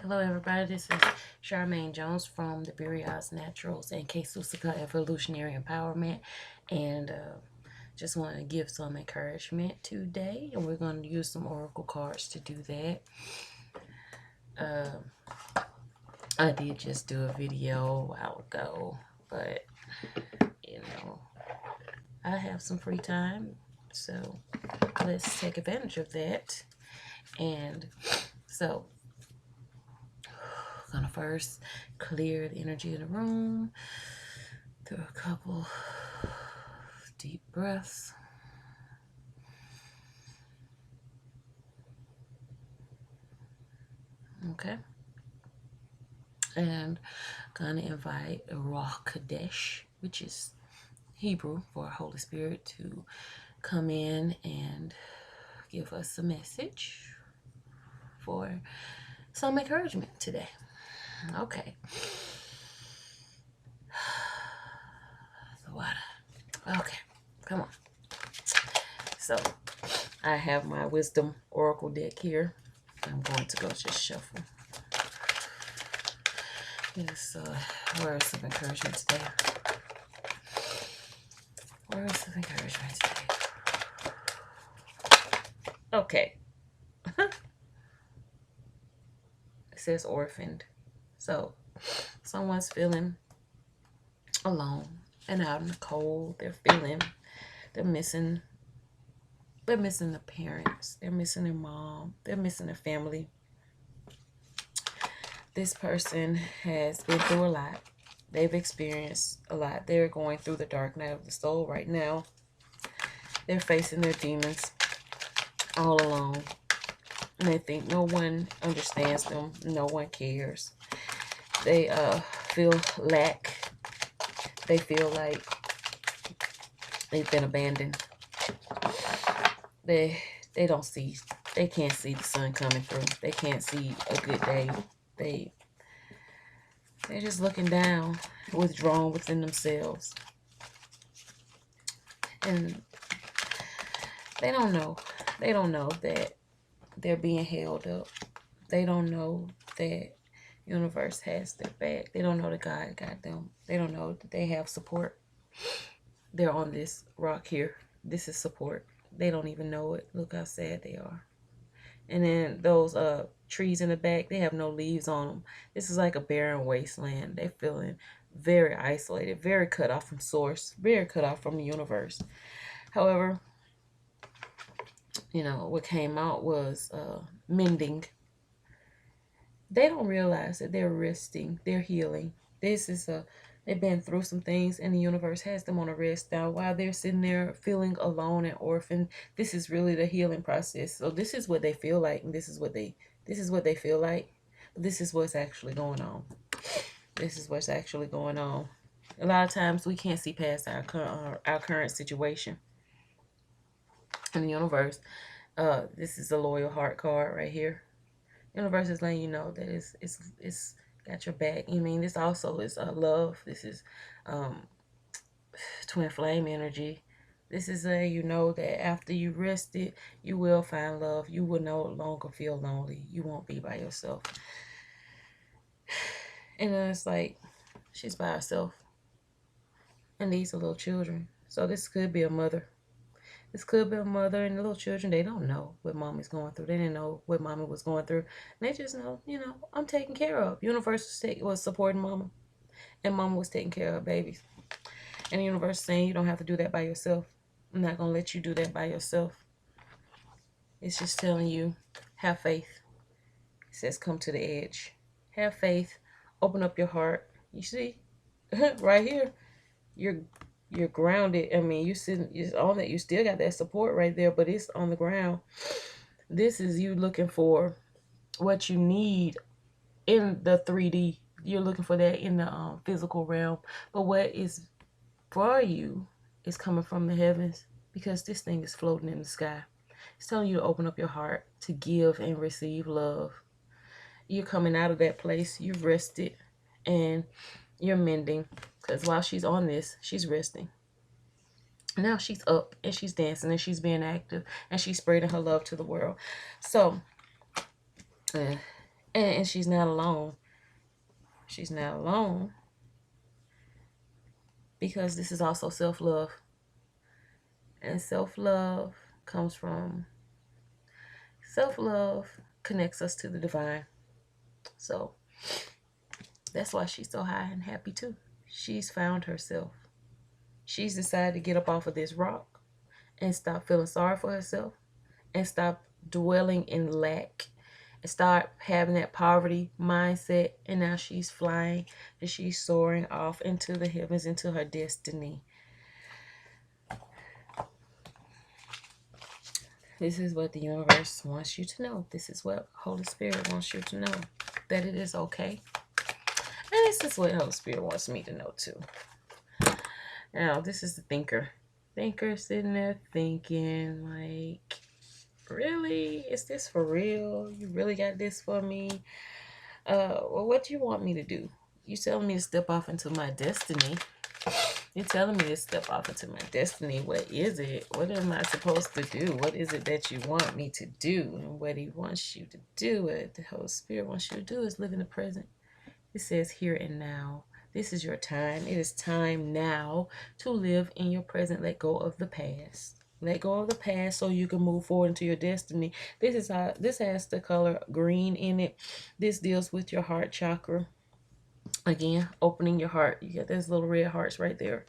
Hello everybody, this is Charmaine Jones from the Burials Naturals and K-Susika Evolutionary Empowerment, and just want to give some encouragement today, and we're going to use some oracle cards to do that. I did just do a video a while ago, but you know, I have some free time, so let's take advantage of that. And so I'm gonna first clear the energy of the room through a couple deep breaths. Okay. And gonna invite Ruach Kadesh, which is Hebrew for Holy Spirit, to come in and give us a message for some encouragement today. Okay. The water. Okay, come on. So I have my Wisdom Oracle deck here. I'm going to go just shuffle. Yes, words of encouragement today. Words of encouragement today. Okay. It says orphaned. So someone's feeling alone and out in the cold. They're missing the parents. They're missing their mom. They're missing their family. This person has been through a lot. They've experienced a lot. They're going through the dark night of the soul right now. They're facing their demons all alone. And they think no one understands them. No one cares. They feel lack. They feel like they've been abandoned. They can't see the sun coming through. They can't see a good day. They're just looking down, withdrawn within themselves. And they don't know that they're being held up. They don't know that universe has their back. They don't know that God got them. They don't know that they have support. They're on this rock here. This is support. They don't even know it. Look how sad they are. And then those trees in the back, they have no leaves on them. This is like a barren wasteland. They're feeling very isolated, very cut off from source, very cut off from the universe. However, what came out was mending. They don't realize that they're resting, they're healing. They've been through some things, and the universe has them on a rest now. While they're sitting there feeling alone and orphaned, this is really the healing process. So this is what they feel like, and this is what they feel like. But this is what's actually going on. This is what's actually going on. A lot of times we can't see past our current situation. In the universe, this is a loyal heart card right here. Universe is letting you know that it's got your back. This also is love. This is twin flame energy. This is that after you rested, you will find love. You will no longer feel lonely. You won't be by yourself. And then it's like she's by herself, and these are little children. So this could be a mother. This could be a mother, and the little children, they don't know what mommy's going through. They didn't know what mommy was going through. And they just know, I'm taken care of. Universe was supporting mama, and mama was taking care of babies. And the universe is saying you don't have to do that by yourself. I'm not going to let you do that by yourself. It's just telling you, have faith. It says come to the edge. Have faith. Open up your heart. You see, right here, you're grounded. You sitting, it's on it. You still got that support right there, but it's on the ground. This is you looking for what you need in the 3D. You're looking for that in the physical realm. But what is for you is coming from the heavens, because this thing is floating in the sky. It's telling you to open up your heart to give and receive love. You're coming out of that place. You've rested and you're mending, because while she's on this, she's resting. Now she's up and she's dancing and she's being active and she's spreading her love to the world. So And she's not alone. She's not alone because this is also self-love. And comes from self-love connects us to the divine. So that's why she's so high and happy too. She's found herself. She's decided to get up off of this rock and stop feeling sorry for herself and stop dwelling in lack and start having that poverty mindset. And now she's flying and she's soaring off into the heavens, into her destiny. This is what the universe wants you to know. This is what Holy Spirit wants you to know, that it is okay. And this is what Holy Spirit wants me to know too. Now, this is the thinker. Thinker sitting there thinking, like, really? Is this for real? You really got this for me? Well, what do you want me to do? You telling me to step off into my destiny. You're telling me to step off into my destiny. What is it? What am I supposed to do? What is it that you want me to do? And what he wants you to do, what the Holy Spirit wants you to do, is live in the present. It says here and now. This is your time. It is time now to live in your present. Let go of the past. Let go of the past so you can move forward into your destiny. This has the color green in it. This deals with your heart chakra. Again, opening your heart. You get those little red hearts right there.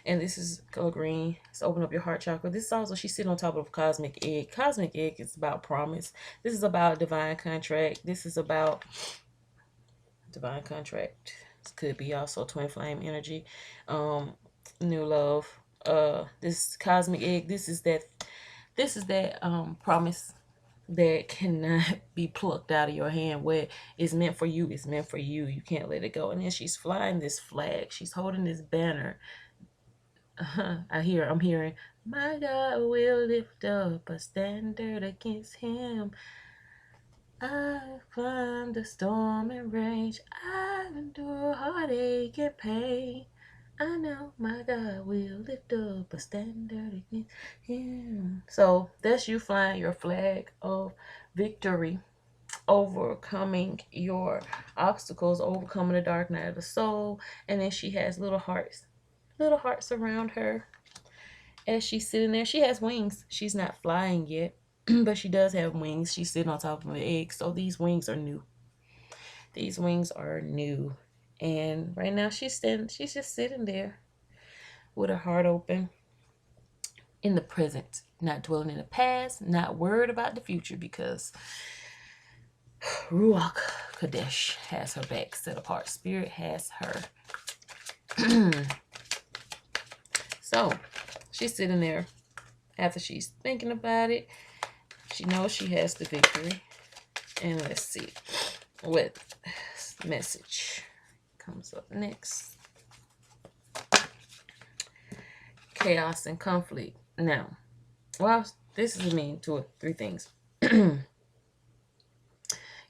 And this is color green. It's open up your heart chakra. This is also, she's sitting on top of a cosmic egg. Cosmic egg is about promise. This is about divine contract. This is about divine contract. This could be also twin flame energy. New love. This cosmic egg, this is that promise that cannot be plucked out of your hand. Where it's meant for you, it's meant for you. You can't let it go. And then she's flying this flag. She's holding this banner. I'm hearing, my God will lift up a standard against him. I've climbed the storm and rage. I've endured heartache and pain. I know my God will lift up a standard against him. So that's you flying your flag of victory, overcoming your obstacles, overcoming the dark night of the soul. And then she has little hearts around her as she's sitting there. She has wings. She's not flying yet, but she does have wings. She's sitting on top of an egg. So these wings are new. These wings are new. And right now she's just sitting there with her heart open in the present, not dwelling in the past, not worried about the future, because Ruach Kadesh has her back set apart. Spirit has her. So she's sitting there after she's thinking about it. She knows she has the victory. And let's see what message comes up next. Chaos and conflict. Now, well, this is mean three things. You're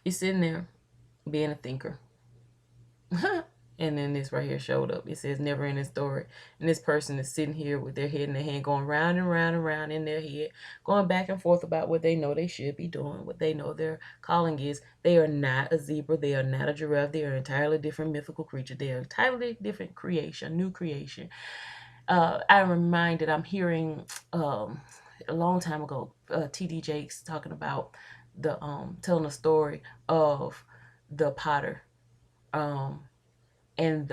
sitting there being a thinker. And then this right here showed up. It says never ending story. And this person is sitting here with their head in their hand, going round and round and round in their head, going back and forth about what they know they should be doing, what they know their calling is. They are not a zebra. They are not a giraffe. They are an entirely different mythical creature. They are a entirely different creation, new creation. I'm reminded, I'm hearing a long time ago, T.D. Jakes talking about the telling the story of the potter. And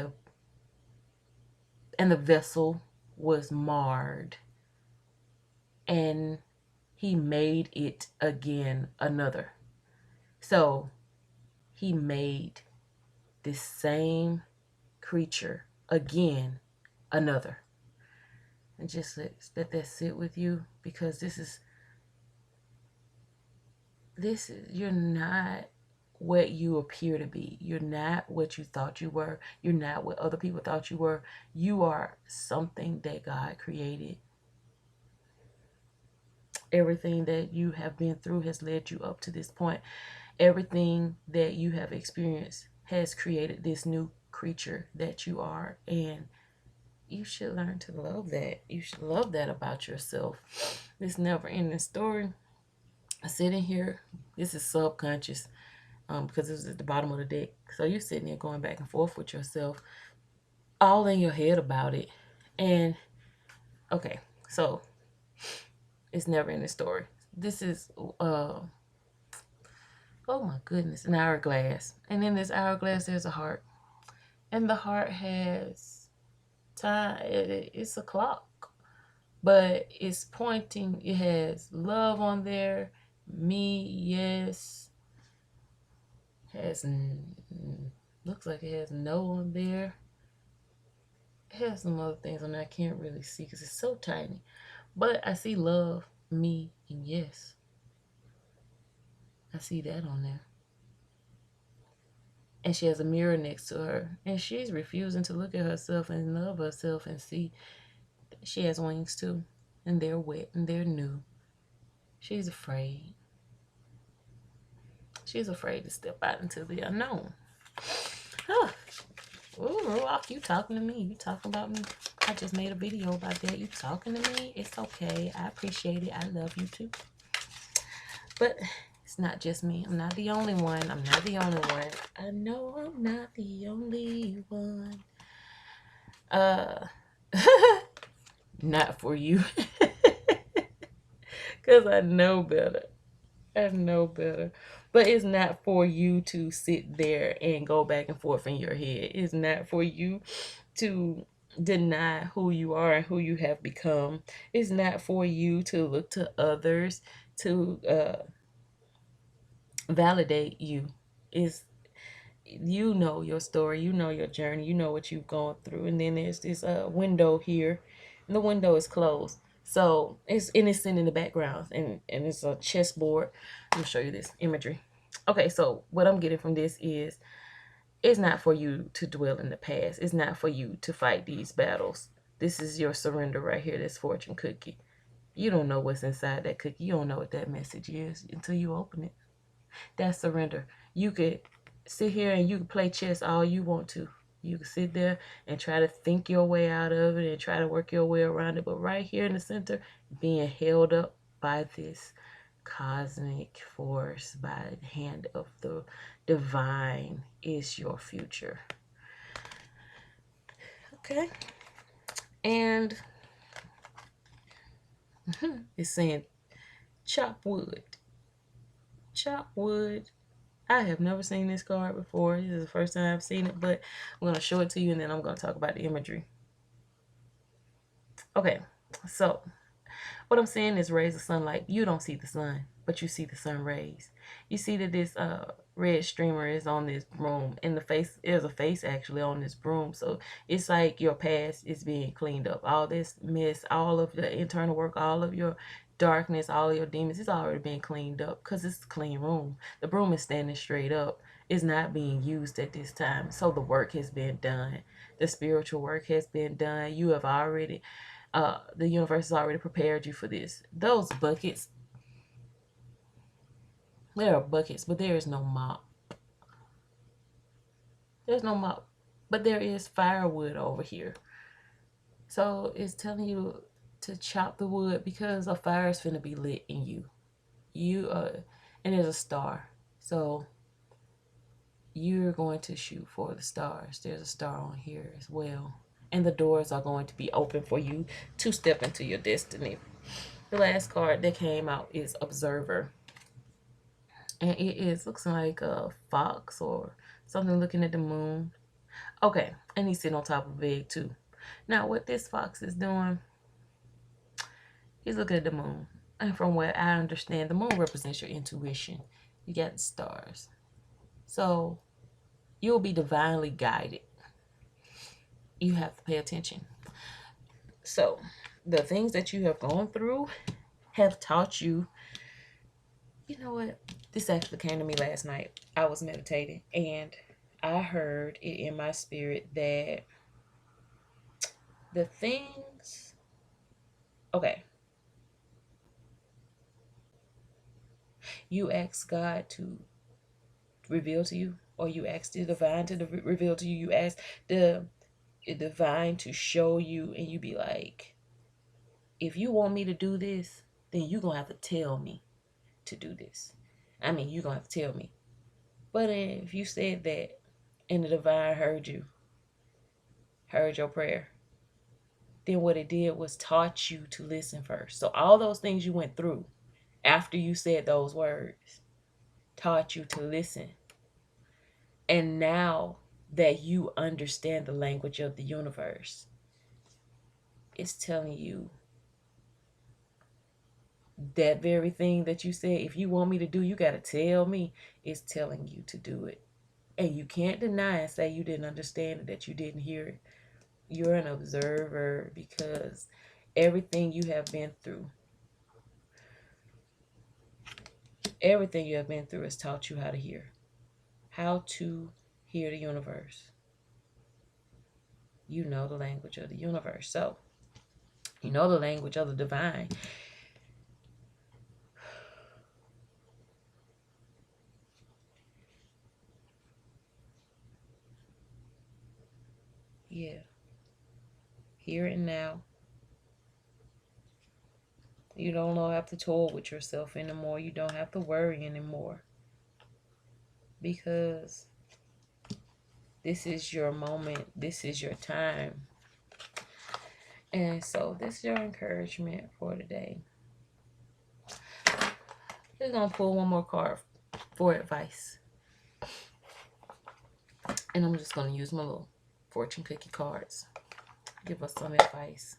the vessel was marred, and he made it again another. So he made this same creature again another. And just let that sit with you, because this is you're not what you appear to be. You're not what you thought you were. You're not what other people thought you were. You are something that God created. Everything that you have been through has led you up to this point. Everything that you have experienced has created this new creature that you are. And you should learn to love that. You should love that about yourself. This never ending story. Sitting here, this is subconscious. because it was at the bottom of the deck. So you're sitting there going back and forth with yourself, all in your head about it. And okay, so it's never in the story. This is oh my goodness, an hourglass. And in this hourglass there's a heart. And the heart has time. It's a clock. But it's pointing, it has love on there, me, yes. Has looks like it has no on there. It has some other things on there I can't really see because it's so tiny. But I see love, me, and yes. I see that on there. And she has a mirror next to her. And she's refusing to look at herself and love herself and see she has wings too. And they're wet and they're new. She's afraid. She's afraid to step out into the unknown. Huh. Ooh, Ruach, you talking to me. You talking about me. I just made a video about that. You talking to me. It's okay. I appreciate it. I love you too. But it's not just me. I'm not the only one. I'm not the only one. I know I'm not the only one. Not for you. Because I know better. I know better. But it's not for you to sit there and go back and forth in your head. It's not for you to deny who you are and who you have become. It's not for you to look to others to validate you. It's you know your story, you know your journey, you know what you've gone through, and then there's this window here, and the window is closed. So it's innocent in the background, and it's a chessboard. I'm gonna show you this imagery. Okay, so what I'm getting from this is it's not for you to dwell in the past. It's not for you to fight these battles. This is your surrender right here, this fortune cookie. You don't know what's inside that cookie. You don't know what that message is until you open it. That's surrender. You could sit here and you can play chess all you want to. You can sit there and try to think your way out of it and try to work your way around it. But right here in the center, being held up by this cosmic force, by the hand of the divine, is your future. Okay. And it's saying chop wood. Chop wood. I have never seen this card before. This is the first time I've seen it, but I'm going to show it to you and then I'm going to talk about the imagery. Okay, so what I'm saying is rays of sunlight. You don't see the sun, but you see the sun rays. You see that this red streamer is on this broom, and the face, there's a face actually on this broom. So it's like your past is being cleaned up. All this mess, all of the internal work, all of your darkness, all of your demons, it's already been cleaned up because it's a clean room. The broom is standing straight up. It's not being used at this time. So the work has been done. The spiritual work has been done. You have already the universe has already prepared you for this. Those buckets, there are buckets, but there is no mop. There's no mop, but there is firewood over here. So it's telling you to chop the wood because a fire is finna be lit in you. And there's a star. So you're going to shoot for the stars. There's a star on here as well. And the doors are going to be open for you to step into your destiny. The last card that came out is Observer. And looks like a fox or something looking at the moon. Okay, and he's sitting on top of a egg too. Now what this fox is doing, he's looking at the moon. And from what I understand, the moon represents your intuition. You got the stars. So you'll be divinely guided. You have to pay attention. So the things that you have gone through have taught you, you know what? This actually came to me last night. I was meditating and I heard it in my spirit that the things, okay, you ask God to reveal to you, or you ask the divine to reveal to you. You ask the divine to show you, and you be like, if you want me to do this, then you're going to have to tell me to do this. I mean, you're going to have to tell me. But if you said that and the divine heard you, heard your prayer, then what it did was taught you to listen first. So all those things you went through after you said those words taught you to listen. And now that you understand the language of the universe, it's telling you that very thing that you said, if you want me to do, you got to tell me. It's telling you to do it. And you can't deny and say you didn't understand it, that you didn't hear it. You're an observer, because everything you have been through, has taught you how to hear. How to hear the universe. You know the language of the universe. So, you know the language of the divine. Yeah. Here and now. You don't have to toil with yourself anymore. You don't have to worry anymore. Because this is your moment. This is your time. And so this is your encouragement for today. We're going to pull one more card for advice. And I'm just going to use my little fortune cookie cards. Give us some advice.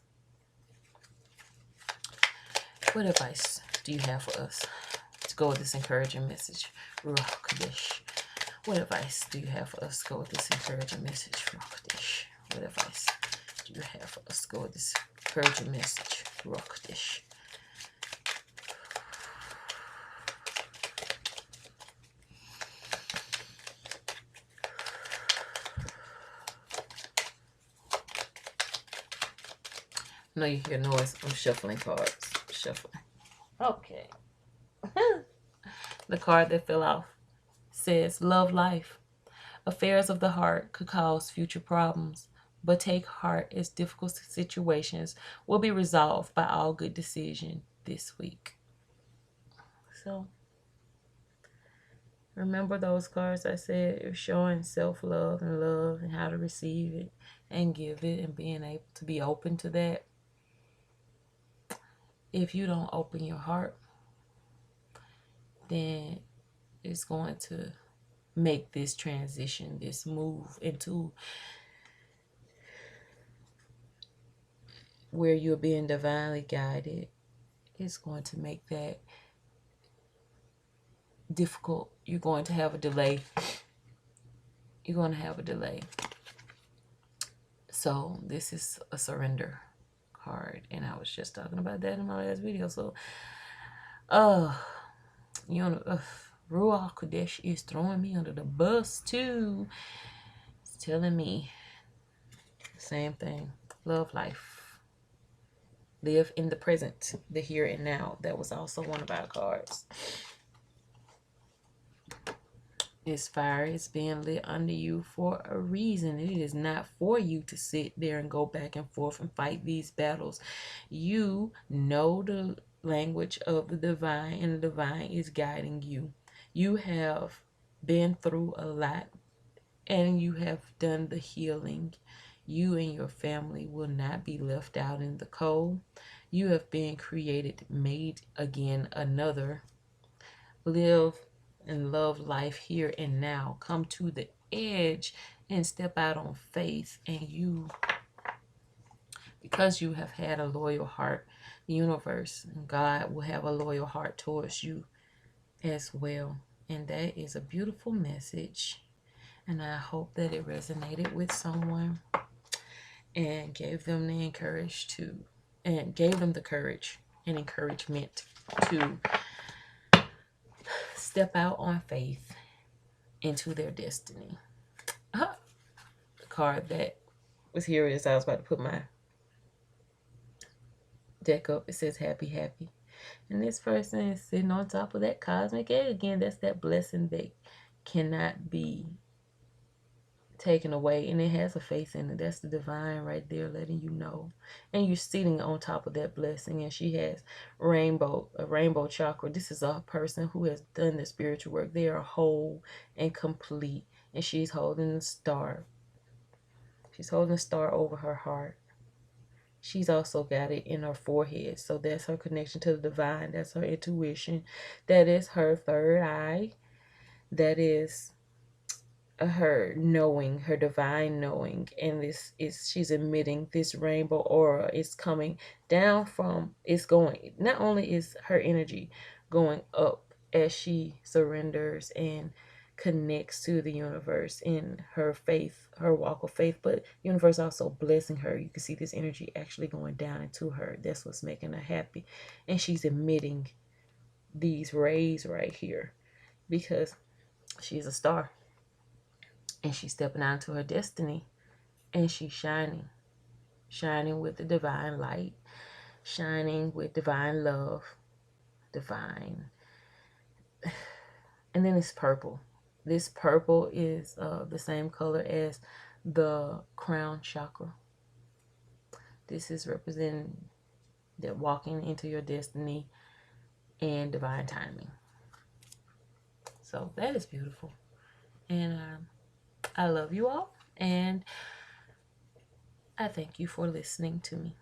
What advice do you have for us to go with this encouraging message? Ruach Kadesh. What advice do you have for us to go with this encouraging message? Ruach Kadesh. What advice do you have for us to go with this encouraging message? Ruach Kadesh. I know you hear noise. I'm shuffling cards. Shuffling. Okay. The card that fell off says, love life. Affairs of the heart could cause future problems, but take heart as difficult situations will be resolved by all good decision this week. So, remember those cards I said are showing self-love and love and how to receive it and give it and being able to be open to that. If you don't open your heart, then it's going to make this transition, this move into where you're being divinely guided. It's going to make that difficult. You're going to have a delay. So this is a surrender card, and I was just talking about that in my last video. So Ruach Kodesh is throwing me under the bus too. It's telling me the same thing. Love life. Live in the present, the here and now. That was also one of our cards. This fire is being lit under you for a reason. It is not for you to sit there and go back and forth and fight these battles. You know the language of the divine, and the divine is guiding you. You have been through a lot, and you have done the healing. You and your family will not be left out in the cold. You have been created, made again, another. Live and love life here and now. Come to the edge and step out on faith. And you, because you have had a loyal heart, the universe and God will have a loyal heart towards you as well. And that is a beautiful message. And I hope that it resonated with someone and gave them the courage and encouragement to step out on faith into their destiny. The card that was here is, I was about to put my deck up. It says happy, happy. And this person is sitting on top of that cosmic egg again. That's that blessing that cannot be taken away, and it has a face in it. That's the divine right there letting you know. And you're sitting on top of that blessing, and she has a rainbow chakra. This is a person who has done the spiritual work. They are whole and complete, and she's holding the star. She's holding the star over her heart. She's also got it in her forehead. So that's her connection to the divine. That's her intuition. That is her third eye. That is her knowing, her divine knowing. And this is, she's emitting this rainbow aura. It's coming down from, it's going, not only is her energy going up as she surrenders and connects to the universe in her faith, her walk of faith, but universe also blessing her. You can see this energy actually going down into her. That's what's making her happy. And she's emitting these rays right here because she's a star, and she's stepping out into her destiny, and she's shining with the divine light, shining with divine love, divine. And then it's purple. This purple is the same color as the crown chakra. This is representing that walking into your destiny and divine timing. So that is beautiful. And I love you all. And I thank you for listening to me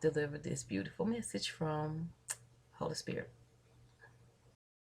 deliver this beautiful message from Holy Spirit.